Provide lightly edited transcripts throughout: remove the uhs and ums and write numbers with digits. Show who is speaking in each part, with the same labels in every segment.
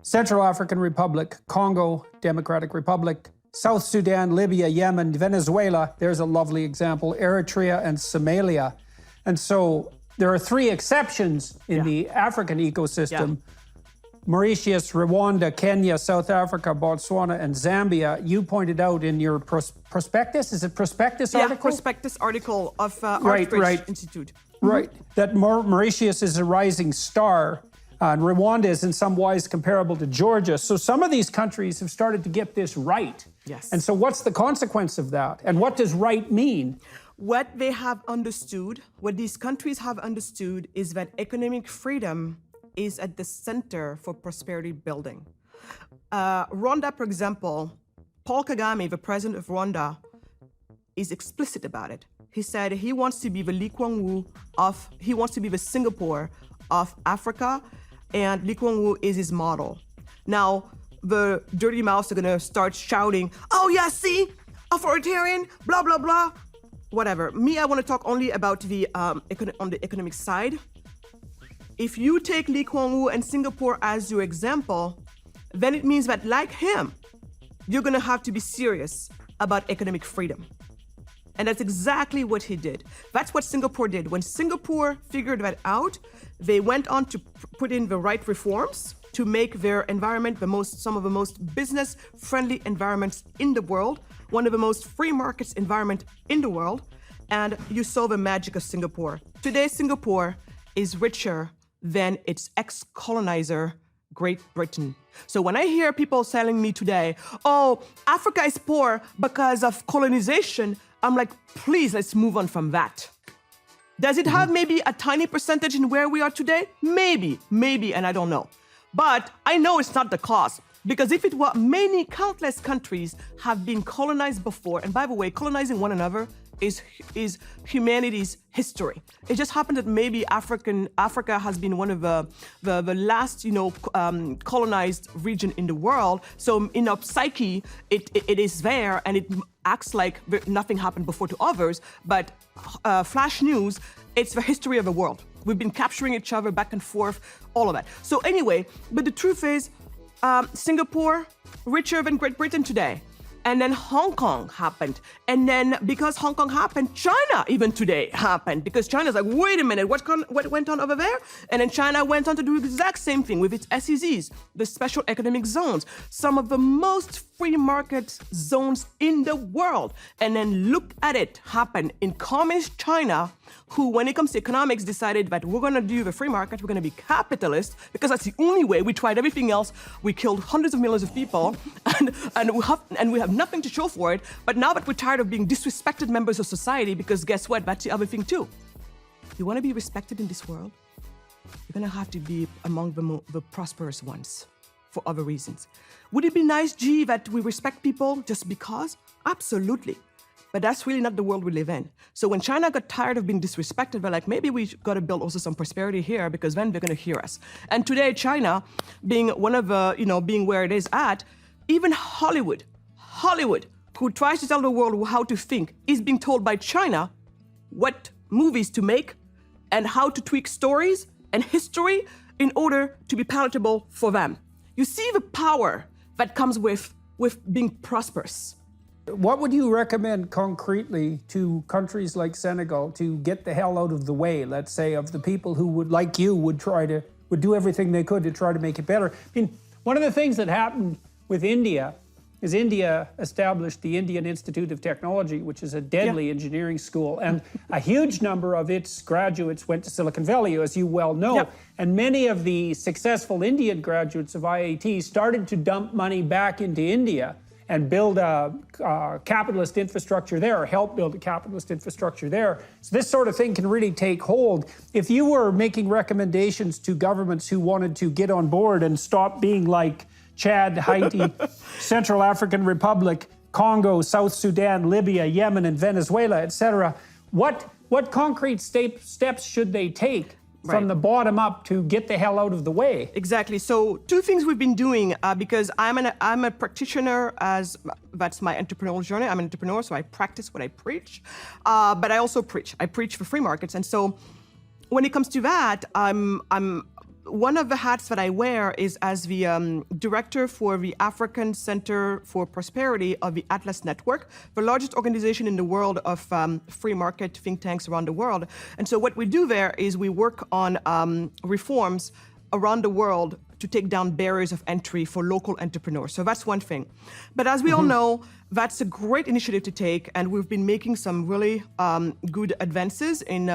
Speaker 1: Central African Republic, Congo Democratic Republic, South Sudan, Libya, Yemen, Venezuela, there's a lovely example, Eritrea and Somalia. And so there are three exceptions in the African ecosystem. Mauritius, Rwanda, Kenya, South Africa, Botswana, and Zambia. You pointed out in your prospectus, is it prospectus article?
Speaker 2: Yeah, prospectus article of Artbridge Institute.
Speaker 1: Right, that Mauritius is a rising star, and Rwanda is in some ways comparable to Georgia. So some of these countries have started to get this right.
Speaker 2: Yes.
Speaker 1: And so what's the consequence of that? And what does right mean?
Speaker 2: What they have understood, what these countries have understood is that economic freedom is at the center for prosperity building. Rwanda, for example, Paul Kagame, the president of Rwanda, is explicit about it. He said he wants to be the Lee Kuan Yew he wants to be the Singapore of Africa, and Lee Kuan Yew is his model. Now, the dirty mouths are gonna start shouting, oh yeah, see, authoritarian, blah, blah, blah, whatever. Me, I wanna talk only about the on the economic side. If you take Lee Kuan Yew and Singapore as your example, then it means that like him, you're gonna have to be serious about economic freedom. And that's exactly what he did. That's what Singapore did. When Singapore figured that out, they went on to put in the right reforms to make their environment some of the most business-friendly environments in the world, one of the most free markets environment in the world, and you saw the magic of Singapore. Today, Singapore is richer than its ex-colonizer, Great Britain. So when I hear people telling me today, oh, Africa is poor because of colonization, I'm like, please, let's move on from that. Does it have maybe a tiny percentage in where we are today? Maybe, and I don't know. But I know it's not the cause, because if it were, many countless countries have been colonized before, and by the way, colonizing one another is humanity's history. It just happened that maybe Africa has been one of the last, colonized region in the world. So in our psyche, it is there, and it acts like nothing happened before to others. But flash news, it's the history of the world. We've been capturing each other back and forth, all of that. So anyway, but the truth is, Singapore, richer than Great Britain today. And then Hong Kong happened. And then because Hong Kong happened, China even today happened. Because China's like, wait a minute, what went on over there? And then China went on to do the exact same thing with its SEZs, the special economic zones, some of the most free market zones in the world. And then look at it happen in communist China, who, when it comes to economics, decided that we're gonna do the free market, we're gonna be capitalist, because that's the only way. We tried everything else. We killed hundreds of millions of people, and we have nothing to show for it. But now that we're tired of being disrespected members of society, because guess what? That's the other thing too. You wanna be respected in this world? You're gonna have to be among the prosperous ones for other reasons. Would it be nice, G, that we respect people just because? Absolutely. But that's really not the world we live in. So when China got tired of being disrespected, they're like, maybe we got to build also some prosperity here, because then they're going to hear us. And today, China, being one of the, being where it is at, even Hollywood, who tries to tell the world how to think, is being told by China what movies to make and how to tweak stories and history in order to be palatable for them. You see the power that comes with being prosperous.
Speaker 1: What would you recommend concretely to countries like Senegal to get the hell out of the way, let's say, of the people who would, like you, would do everything they could to try to make it better? I mean, one of the things that happened with India is India established the Indian Institute of Technology, which is a deadly engineering school, and a huge number of its graduates went to Silicon Valley, as you well know. And many of the successful Indian graduates of IIT started to dump money back into India and build a capitalist infrastructure there, or help build a capitalist infrastructure there. So this sort of thing can really take hold. If you were making recommendations to governments who wanted to get on board and stop being like Chad, Haiti, Central African Republic, Congo, South Sudan, Libya, Yemen, and Venezuela, etc., what concrete steps should they take from the bottom up to get the hell out of the way?
Speaker 2: Exactly. So two things we've been doing, because I'm a practitioner, that's my entrepreneurial journey. I'm an entrepreneur, so I practice what I preach, but I also preach. I preach for free markets. And so when it comes to that, I'm one of the hats that I wear is as the director for the African Center for Prosperity of the Atlas Network, the largest organization in the world of free market think tanks around the world. And so what we do there is we work on reforms around the world to take down barriers of entry for local entrepreneurs. So that's one thing. But as we all know, that's a great initiative to take, and we've been making some really good advances in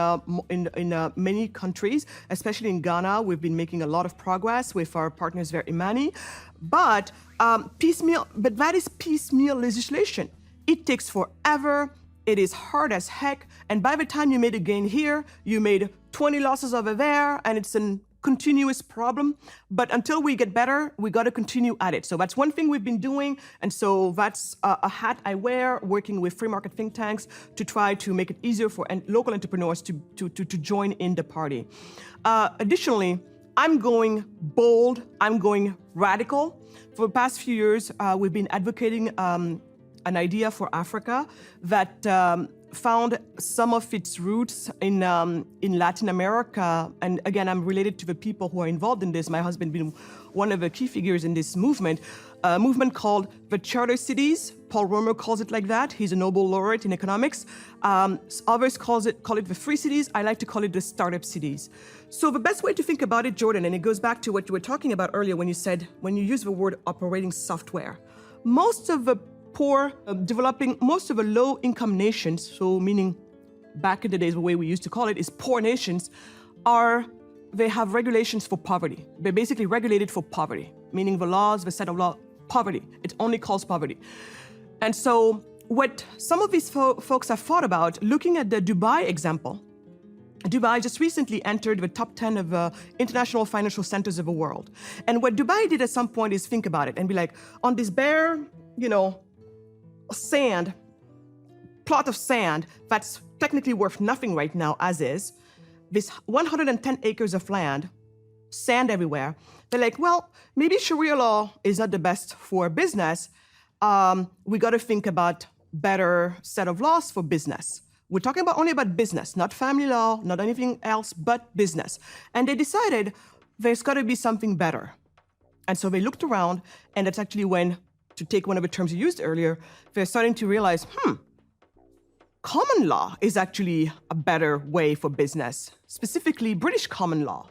Speaker 2: many countries, especially in Ghana. We've been making a lot of progress with our partners there, Imani. But that is piecemeal legislation. It takes forever. It is hard as heck. And by the time you made a gain here, you made 20 losses over there, and it's an continuous problem. But until we get better, we got to continue at it. So that's one thing we've been doing. And so that's a hat I wear, working with free market think tanks to try to make it easier for local entrepreneurs to join in the party. Additionally, I'm going bold, I'm going radical. For the past few years, we've been advocating an idea for Africa that found some of its roots in Latin America. And again, I'm related to the people who are involved in this. My husband being one of the key figures in this movement, a movement called the Charter Cities. Paul Romer calls it like that. He's a Nobel laureate in economics. Others call it the Free Cities. I like to call it the Startup Cities. So the best way to think about it, Jordan, and it goes back to what you were talking about earlier when you use the word operating software. Most of the most of the low-income nations, so meaning back in the days, the way we used to call it is poor nations, they have regulations for poverty. They're basically regulated for poverty, meaning the laws, the set of law, poverty. It only calls poverty. And so what some of these folks have thought about, looking at the Dubai example, Dubai just recently entered the top 10 of international financial centers of the world. And what Dubai did at some point is think about it and be like, on this bare, plot of sand that's technically worth nothing right now as is, this 110 acres of land, sand everywhere. They're like, well, maybe Sharia law is not the best for business. We got to think about better set of laws for business. We're talking only about business, not family law, not anything else but business. And they decided there's got to be something better. And so they looked around, and that's actually when, to take one of the terms you used earlier, they're starting to realize, common law is actually a better way for business, specifically British common law.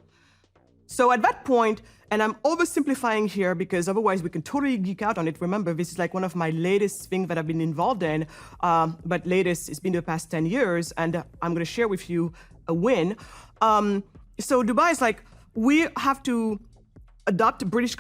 Speaker 2: So at that point, and I'm oversimplifying here because otherwise we can totally geek out on it. Remember, this is like one of my latest things that I've been involved in, but latest, it's been the past 10 years, and I'm going to share with you a win. So Dubai is like, we have to adopt British,